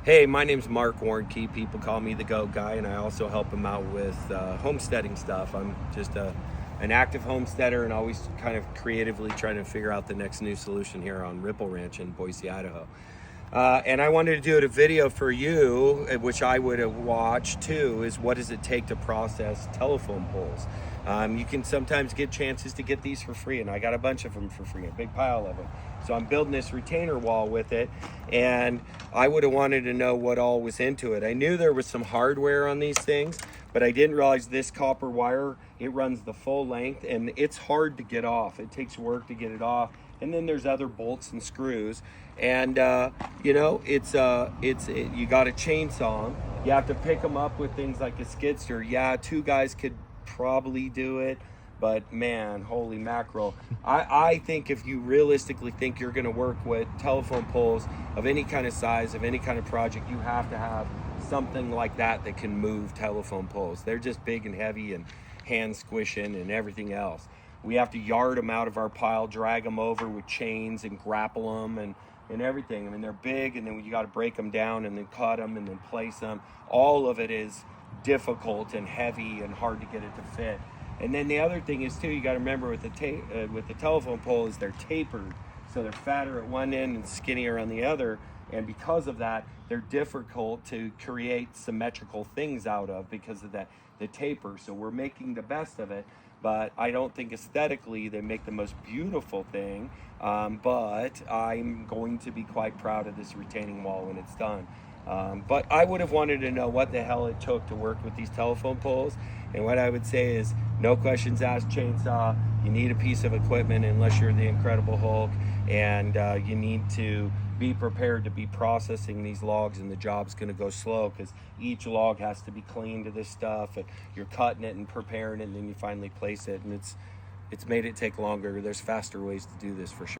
Hey, my name's Mark Warnke. People call me the Goat Guy, and I also help them out with homesteading stuff. I'm just an active homesteader and always kind of creatively trying to figure out the next new solution here on Ripple Ranch in Boise, Idaho. And I wanted to do a video for you, which I would have watched too, is what does it take to process telephone poles? You can sometimes get chances to get these for free, and I got a bunch of them for free, a big pile of them. So I'm building this retainer wall with it, and I would have wanted to know what all was into it. I knew there was some hardware on these things, but I didn't realize this copper wire, it runs the full length, and it's hard to get off. It takes work to get it off. And then there's other bolts and screws, and you know, you got a chainsaw them. You have to pick them up with things like a skid steer. Yeah, two guys could probably do it, but man, holy mackerel. I think if you realistically think you're gonna work with telephone poles of any kind of size, of any kind of project, you have to have something like that that can move telephone poles. They're just big and heavy and hand squishing and everything else. We have to yard them out of our pile, drag them over with chains and grapple them and everything. I mean, they're big, and then you got to break them down and then cut them and then place them. All of it is difficult and heavy and hard to get it to fit. And then the other thing is too, you got to remember with the telephone pole is they're tapered, so they're fatter at one end and skinnier on the other. And because of that, they're difficult to create symmetrical things out of because of that, the taper. So we're making the best of it, but I don't think aesthetically they make the most beautiful thing. But I'm going to be quite proud of this retaining wall when it's done. But I would have wanted to know what the hell it took to work with these telephone poles. And what I would say is, no questions asked, chainsaw. You need a piece of equipment unless you're the Incredible Hulk, and you need to be prepared to be processing these logs, and the job's going to go slow because each log has to be cleaned to this stuff, and you're cutting it and preparing it, and then you finally place it, and it's made it take longer. There's faster ways to do this for sure.